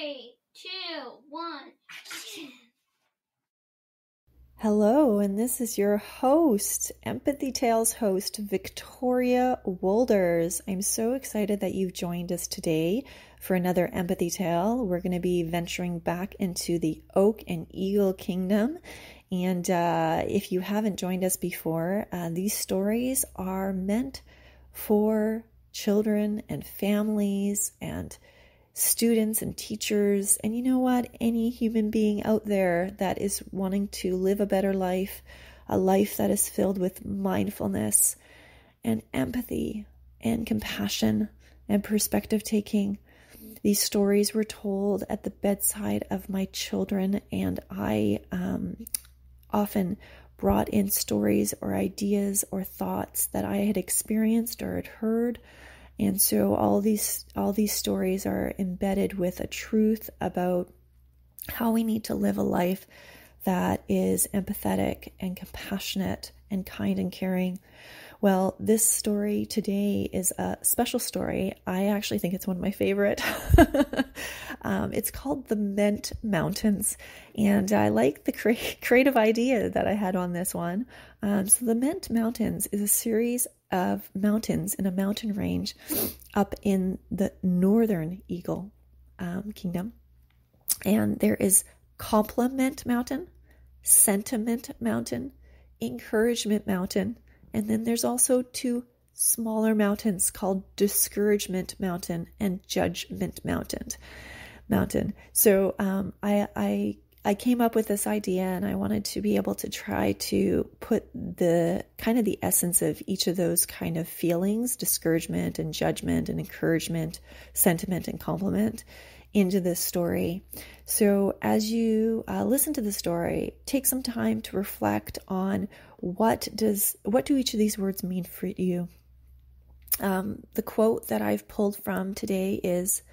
3, 2, 1, action. Hello, and this is your host, Empathy Tales host, Victoria Wolders. I'm so excited that you've joined us today for another Empathy Tale. We're going to be venturing back into the Oak and Eagle Kingdom. And if you haven't joined us before, these stories are meant for children and families and students and teachers, and you know what, any human being out there that is wanting to live a better life, a life that is filled with mindfulness and empathy and compassion and perspective taking. These stories were told at the bedside of my children, and I often brought in stories or ideas or thoughts that I had experienced or had heard. And so all these stories are embedded with a truth about how we need to live a life that is empathetic and compassionate and kind and caring. Well, this story today is a special story. I actually think it's one of my favorite. It's called the Ment Mountains, and I like the creative idea that I had on this one. So the Ment Mountains is a series of mountains in a mountain range up in the northern Eagle Kingdom. And there is Compli Ment Mountain, Senti Ment Mountain, Encouragement Mountain, and then there's also two smaller mountains called Discouragement Mountain and Judgement Mountain. So I came up with this idea, and I wanted to be able to try to put the essence of each of those kind of feelings, discouragement and judgment and encouragement, sentiment and compliment, into this story. So as you listen to the story, take some time to reflect on what do each of these words mean for you. The quote that I've pulled from today is,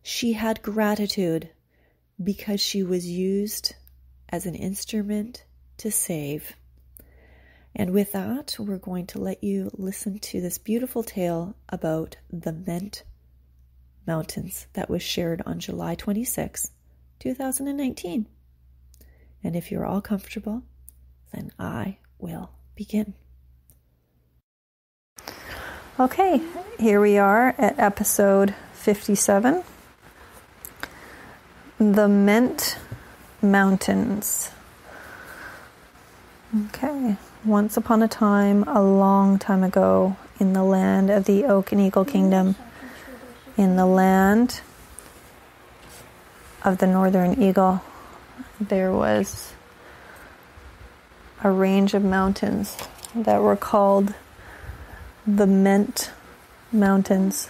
"She had gratitude because she was used as an instrument to save." And with that, we're going to let you listen to this beautiful tale about the Ment Mountains that was shared on July 26, 2019. And if you're all comfortable, then I will begin. Okay, here we are at episode 57. The Ment Mountains. Okay, once upon a time, a long time ago, in the land of the Oak and Eagle Kingdom, in the land of the Northern Eagle, there was a range of mountains that were called the Ment Mountains.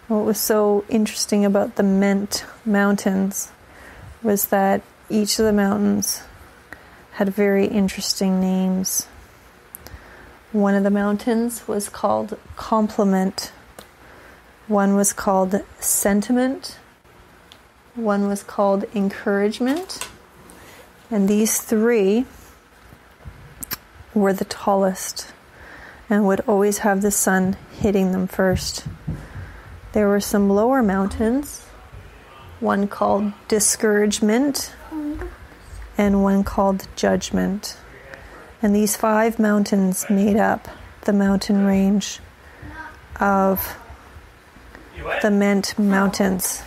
What was so interesting about the Ment Mountains was that each of the mountains had very interesting names. One of the mountains was called Compli Ment. One was called Sentiment. One was called Encouragement. And these three were the tallest and would always have the sun hitting them first. There were some lower mountains, one called Discouragement and one called Judgement. And these 5 mountains made up the mountain range of the Ment Mountains.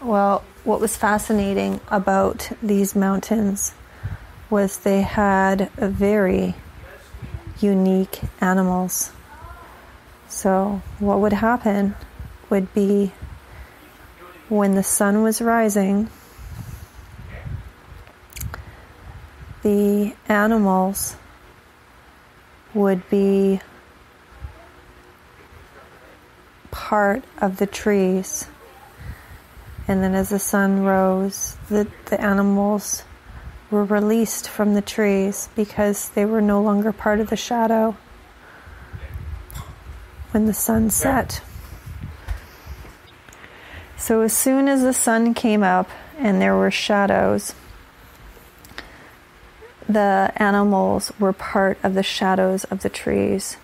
Well, what was fascinating about these mountains was they had very unique animals. So what would happen would be when the sun was rising, the animals would be part of the trees. And then as the sun rose, the animals were released from the trees because they were no longer part of the shadow when the sun set. So as soon as the sun came up and there were shadows, the animals were part of the shadows of the trees.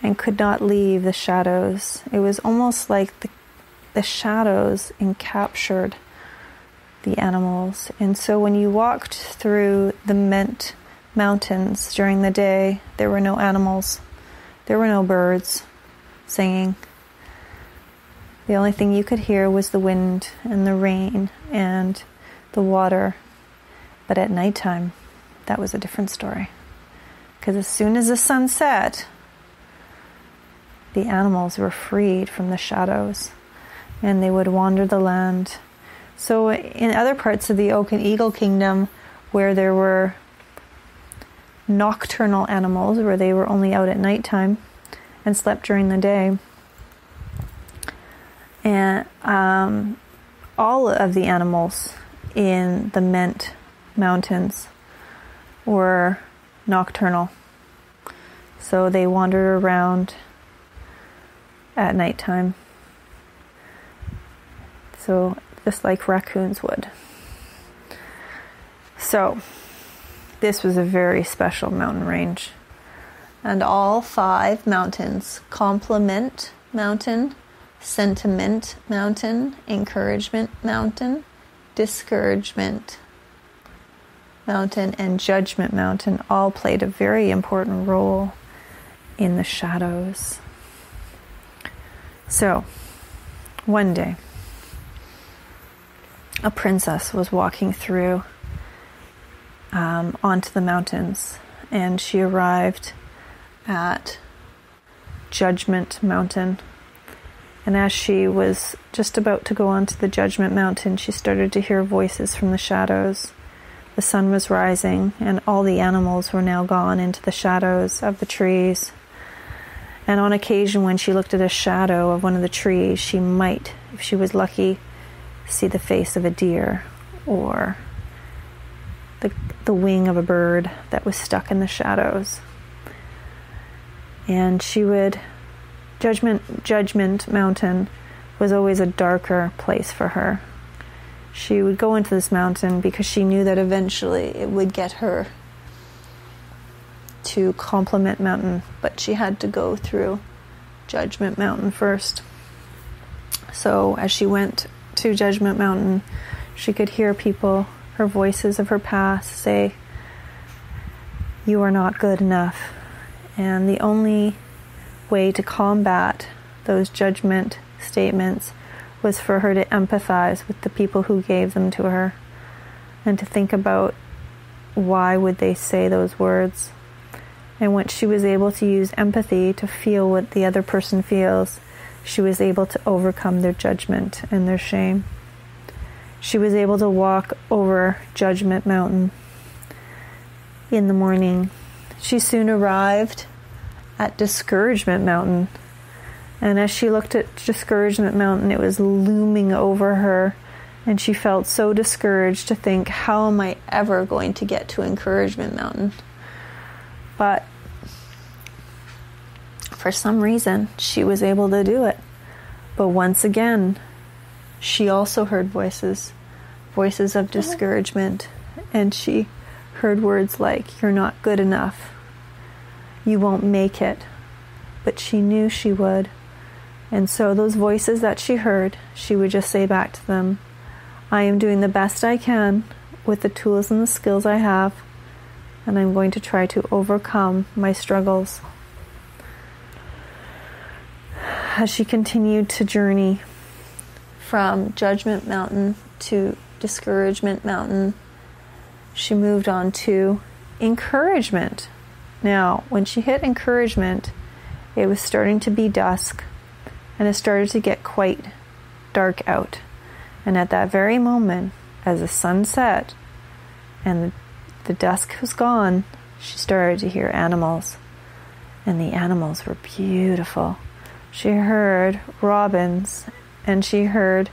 and could not leave the shadows. It was almost like the shadows encaptured the animals. And so when you walked through the Ment Mountains during the day, there were no animals. There were no birds singing. The only thing you could hear was the wind and the rain and the water. But at nighttime, that was a different story. Because as soon as the sun set, the animals were freed from the shadows and they would wander the land. So in other parts of the Oak and Eagle Kingdom, where there were nocturnal animals, where they were only out at nighttime and slept during the day, and all of the animals in the Ment Mountains were nocturnal. So they wandered around at nighttime. So just like raccoons would. So this was a very special mountain range. And all 5 mountains, Compli Ment Mountain, Senti Ment Mountain, Encouragement Mountain, Discouragement Mountain, and Judgement Mountain, all played a very important role in the shadows. So, one day, a princess was walking through onto the mountains, and she arrived at Judgement Mountain. And as she was just about to go onto the Judgement Mountain, she started to hear voices from the shadows. The sun was rising, and all the animals were now gone into the shadows of the trees. And on occasion, when she looked at a shadow of one of the trees, she might, if she was lucky, see the face of a deer or the wing of a bird that was stuck in the shadows. And she would... Judgement Mountain was always a darker place for her. She would go into this mountain because she knew that eventually it would get her to Compli Ment Mountain, but she had to go through Judgement Mountain first. So as she went to Judgement Mountain, she could hear people, her voices of her past, say, "You are not good enough." And the only way to combat those judgment statements was for her to empathize with the people who gave them to her and to think about why would they say those words. And once she was able to use empathy to feel what the other person feels, she was able to overcome their judgment and their shame. She was able to walk over Judgement Mountain in the morning. She soon arrived at Discouragement Mountain. And as she looked at Discouragement Mountain, it was looming over her, and she felt so discouraged to think, how am I ever going to get to Encouragement Mountain? But for some reason, she was able to do it. But once again, she also heard voices of discouragement, and she heard words like, "You're not good enough. You won't make it." But she knew she would. And so those voices that she heard, she would just say back to them, "I am doing the best I can with the tools and the skills I have, and I'm going to try to overcome my struggles." As she continued to journey from Judgement Mountain to Discouragement Mountain, she moved on to Encouragement. Now, when she hit Encouragement, it was starting to be dusk, and it started to get quite dark out. And at that very moment, as the sun set and the dusk was gone, she started to hear animals. And the animals were beautiful. She heard robins, and she heard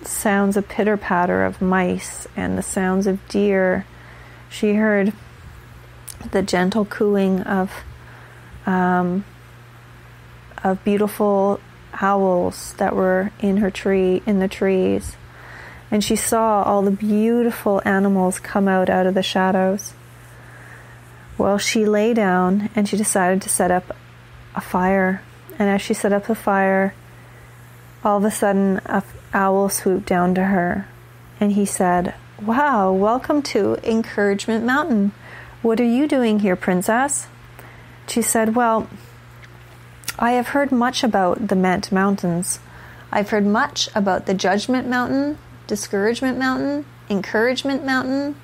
sounds of pitter-patter of mice and the sounds of deer. She heard the gentle cooing of beautiful owls that were in the trees. And she saw all the beautiful animals come out of the shadows. Well, she lay down and she decided to set up a fire. And as she set up the fire, all of a sudden, an owl swooped down to her. And he said, "Wow, welcome to Encouragement Mountain. What are you doing here, princess?" She said, "Well, I have heard much about the Ment Mountains. I've heard much about the Judgement Mountain, Discouragement Mountain, Encouragement Mountain,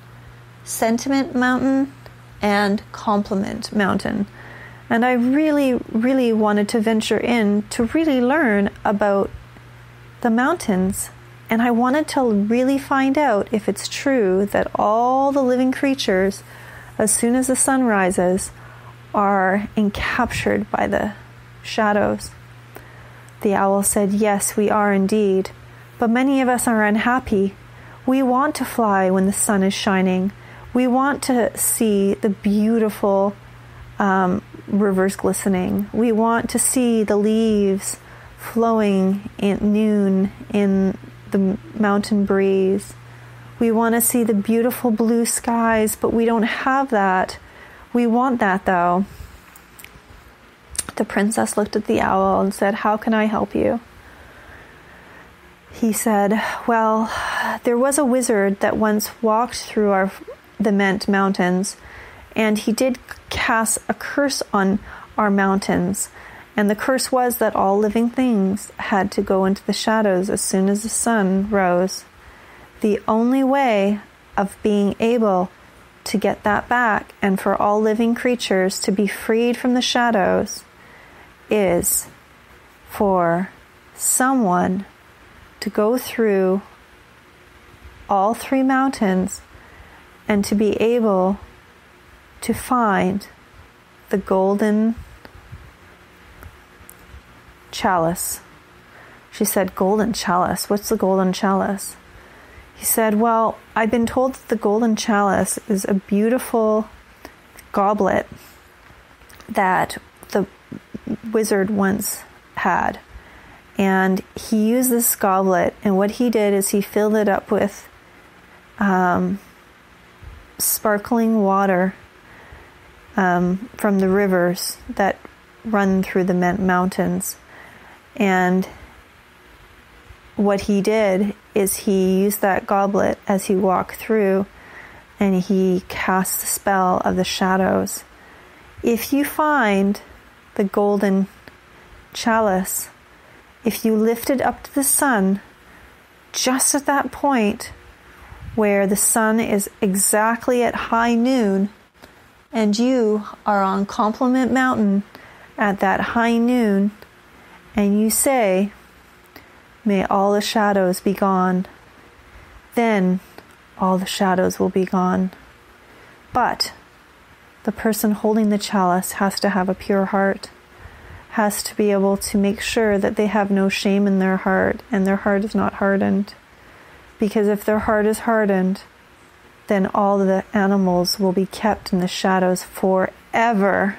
Senti Ment Mountain, and Compli Ment Mountain. And I really, really wanted to venture in to really learn about the mountains. And I wanted to really find out if it's true that all the living creatures, as soon as the sun rises, are encaptured by the shadows." The owl said, "Yes, we are indeed. But many of us are unhappy. We want to fly when the sun is shining. We want to see the beautiful rivers glistening. We want to see the leaves flowing at noon in the mountain breeze. We want to see the beautiful blue skies, but we don't have that. We want that, though." The princess looked at the owl and said, "How can I help you?" He said, "Well, there was a wizard that once walked through the Ment Mountains, and he did cast a curse on our mountains. And the curse was that all living things had to go into the shadows as soon as the sun rose. The only way of being able to get that back and for all living creatures to be freed from the shadows is for someone to go through all three mountains and to be able to find the golden chalice." She said, "Golden chalice? What's the golden chalice?" He said, "Well, I've been told that the golden chalice is a beautiful goblet that the wizard once had. And he used this goblet, and what he did is he filled it up with sparkling water from the rivers that run through the Ment Mountains. And what he did is he used that goblet as he walked through, and he cast the spell of the shadows. If you find the golden chalice, if you lift it up to the sun, just at that point where the sun is exactly at high noon, and you are on Compli Ment Mountain at that high noon, and you say, 'May all the shadows be gone,' then all the shadows will be gone. But the person holding the chalice has to have a pure heart, has to be able to make sure that they have no shame in their heart and their heart is not hardened. Because if their heart is hardened, then all the animals will be kept in the shadows forever."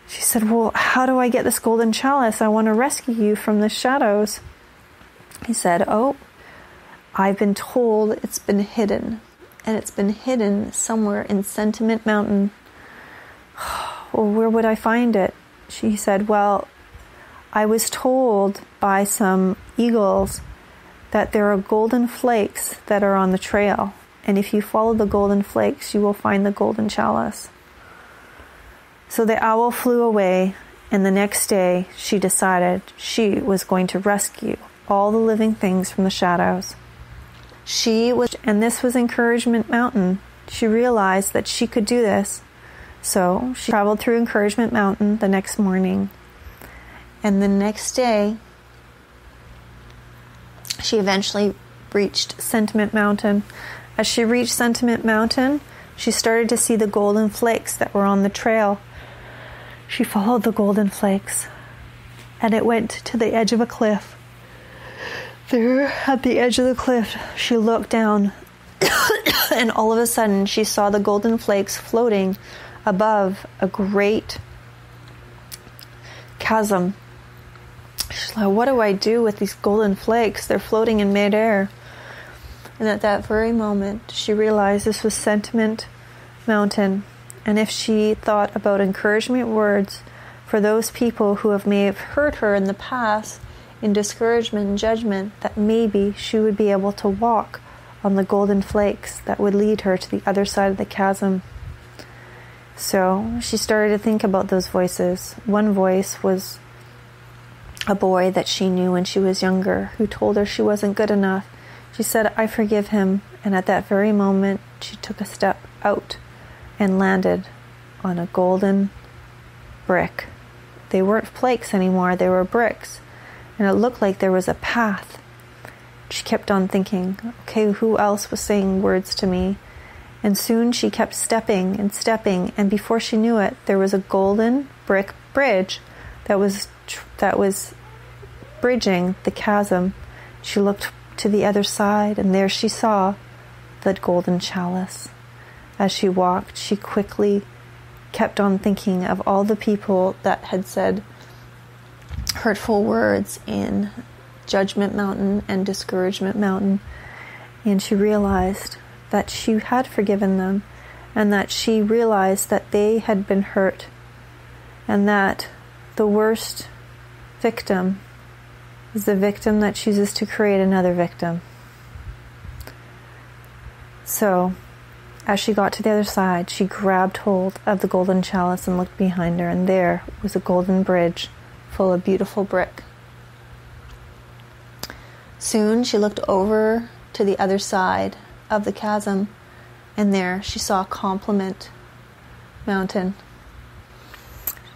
She said, "Well, how do I get this golden chalice? I want to rescue you from the shadows." He said, "Oh, I've been told it's been hidden. And it's been hidden somewhere in Senti Ment Mountain." "Well, where would I find it?" She said, "Well, I was told by some eagles that there are golden flakes that are on the trail. And if you follow the golden flakes, you will find the golden chalice." So the owl flew away, and the next day she decided she was going to rescue all the living things from the shadows. And this was Encouragement Mountain. She realized that she could do this. So she traveled through Encouragement Mountain the next morning. And the next day, she eventually reached Senti Ment Mountain. As she reached Senti Ment Mountain, she started to see the golden flakes that were on the trail. She followed the golden flakes, and it went to the edge of a cliff. There, at the edge of the cliff, she looked down, and all of a sudden, she saw the golden flakes floating above a great chasm. She's like, "What do I do with these golden flakes? They're floating in midair." And at that very moment, she realized this was Senti Ment Mountain, And if she thought about encouragement words for those people who may have hurt her in the past in discouragement and judgment, that maybe she would be able to walk on the golden flakes that would lead her to the other side of the chasm. So she started to think about those voices. One voice was a boy that she knew when she was younger, who told her she wasn't good enough. She said, "I forgive him." And at that very moment, she took a step out and landed on a golden brick. They weren't flakes anymore, they were bricks. And it looked like there was a path. She kept on thinking, okay, who else was saying words to me? And soon she kept stepping and stepping, and before she knew it, there was a golden brick bridge that was bridging the chasm. She looked to the other side, and there she saw the golden chalice. As she walked, she quickly kept on thinking of all the people that had said hurtful words in Judgement Mountain and Discouragement Mountain, and she realized that she had forgiven them, and that she realized that they had been hurt, and that the worst victim is the victim that chooses to create another victim. So, as she got to the other side, she grabbed hold of the golden chalice and looked behind her, and there was a golden bridge full of beautiful brick. Soon she looked over to the other side of the chasm, and there she saw Compli Ment Mountain.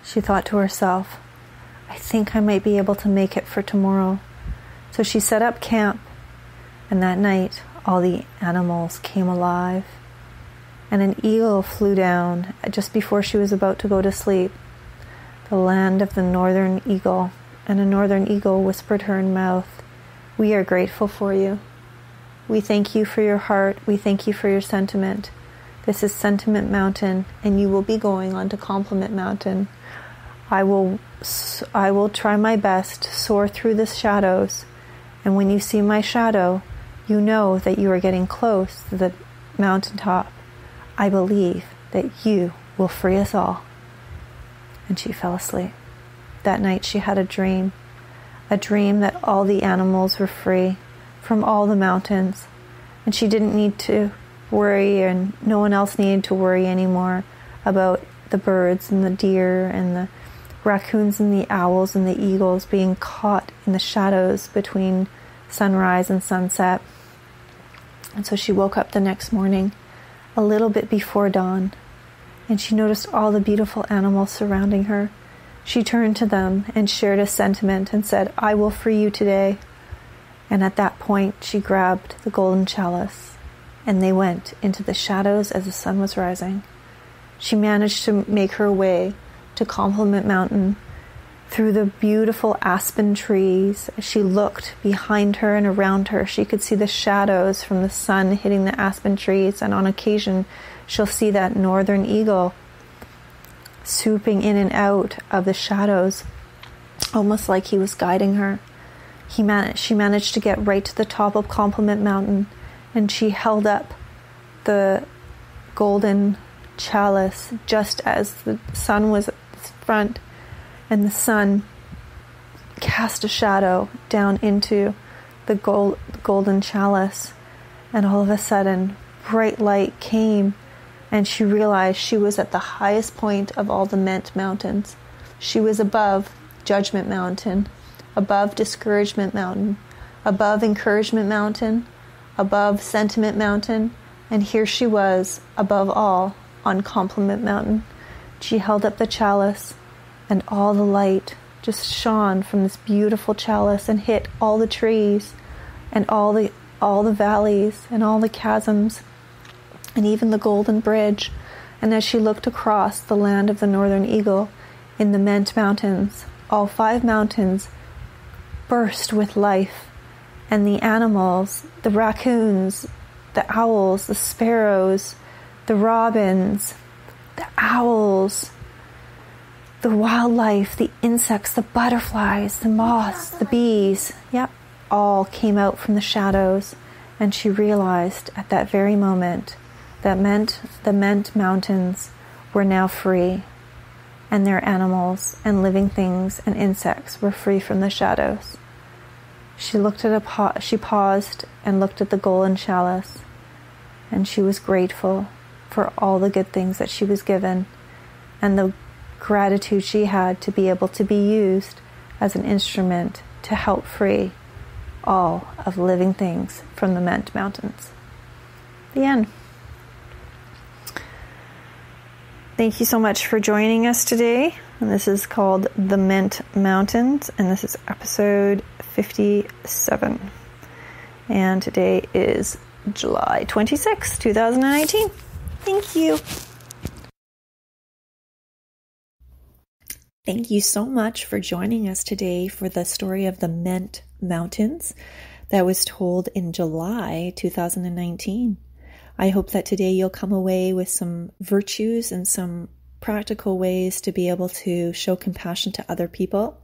She thought to herself, I think I might be able to make it for tomorrow. So she set up camp, and that night all the animals came alive, and an eagle flew down just before she was about to go to sleep, the land of the northern eagle, and a northern eagle whispered her in mouth, "We are grateful for you. We thank you for your heart. We thank you for your sentiment. This is Senti Ment Mountain, and you will be going on to Compli Ment Mountain. I will try my best to soar through the shadows, and when you see my shadow, you know that you are getting close to the mountaintop. I believe that you will free us all." And she fell asleep. That night she had a dream that all the animals were free from all the mountains, and she didn't need to worry, and no one else needed to worry anymore about the birds and the deer and the raccoons and the owls and the eagles being caught in the shadows between sunrise and sunset. And so she woke up the next morning a little bit before dawn, and she noticed all the beautiful animals surrounding her. She turned to them and shared a sentiment and said, "I will free you today." And at that point, she grabbed the golden chalice, and they went into the shadows as the sun was rising. She managed to make her way to Compli Ment Mountain through the beautiful aspen trees. As she looked behind her and around her, she could see the shadows from the sun hitting the aspen trees, and on occasion, she'll see that northern eagle swooping in and out of the shadows, almost like he was guiding her. She managed to get right to the top of Compli Ment Mountain, and she held up the golden chalice just as the sun was at the front, and the sun cast a shadow down into the golden chalice, and all of a sudden bright light came, and she realized she was at the highest point of all the Ment Mountains. She was above Judgement Mountain, above Discouragement Mountain, above Encouragement Mountain, above Senti Ment Mountain, and here she was, above all, on Compli Ment Mountain. She held up the chalice, and all the light just shone from this beautiful chalice and hit all the trees, and all the valleys, and all the chasms, and even the golden bridge. And as she looked across the land of the northern eagle in the Ment Mountains, all 5 mountains burst with life, and the animals, the raccoons, the owls, the sparrows, the robins, the owls, the wildlife, the insects, the butterflies, the moths, the bees, all came out from the shadows. And she realized at that very moment that the Ment Mountains were now free, and their animals and living things and insects were free from the shadows. She paused and looked at the golden chalice, and she was grateful for all the good things that she was given and the gratitude she had to be able to be used as an instrument to help free all of living things from the Ment Mountains. The end. Thank you so much for joining us today. And this is called the Ment Mountains, and this is episode 57. And today is July 26, 2019. Thank you. Thank you so much for joining us today for the story of the Ment Mountains that was told in July 2019. I hope that today you'll come away with some virtues and some practical ways to be able to show compassion to other people.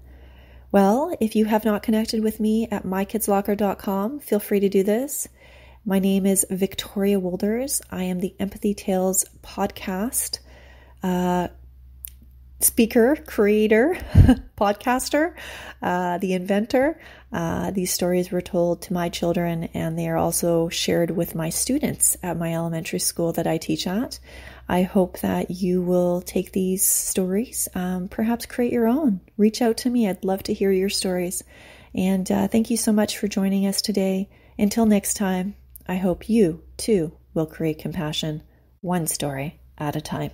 Well, if you have not connected with me at mykidslocker.com, feel free to do this. My name is Victoria Wolders. I am the Empathy Tales podcast speaker, creator, podcaster, the inventor. These stories were told to my children, and they are also shared with my students at my elementary school that I teach at. I hope that you will take these stories, perhaps create your own. Reach out to me. I'd love to hear your stories. And thank you so much for joining us today. Until next time, I hope you, too, will create compassion, one story at a time.